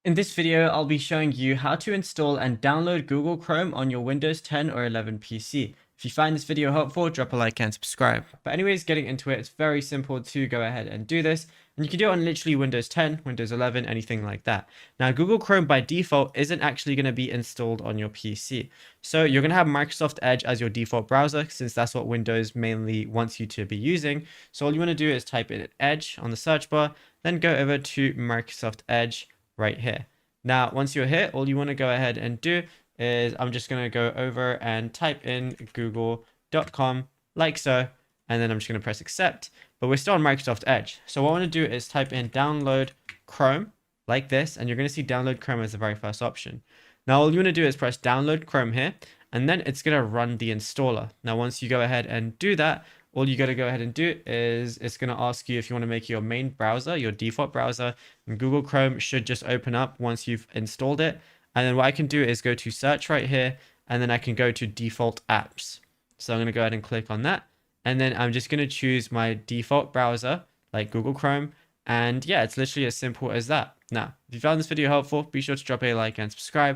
In this video, I'll be showing you how to install and download Google Chrome on your Windows 10 or 11 PC. If you find this video helpful, drop a like and subscribe. But anyways, getting into it, it's very simple to go ahead and do this. And you can do it on literally Windows 10, Windows 11, anything like that. Now, Google Chrome by default isn't actually going to be installed on your PC. So you're going to have Microsoft Edge as your default browser, since that's what Windows mainly wants you to be using. So all you want to do is type in Edge on the search bar, then go over to Microsoft Edge right here. Now, once you're here, all you want to go ahead and do is I'm just going to go over and type in google.com like so, and then I'm just going to press accept, but we're still on Microsoft Edge. So what I want to do is type in download Chrome like this, and you're going to see download Chrome as the very first option. Now, all you want to do is press download Chrome here, and then it's going to run the installer. Now, once you go ahead and do that, all you got to go ahead and do is it's going to ask you if you want to make your main browser, your default browser, and Google Chrome should just open up once you've installed it. And then what I can do is go to search right here, and then I can go to default apps. So I'm going to go ahead and click on that. And then I'm just going to choose my default browser, like Google Chrome. And yeah, it's literally as simple as that. Now, if you found this video helpful, be sure to drop a like and subscribe.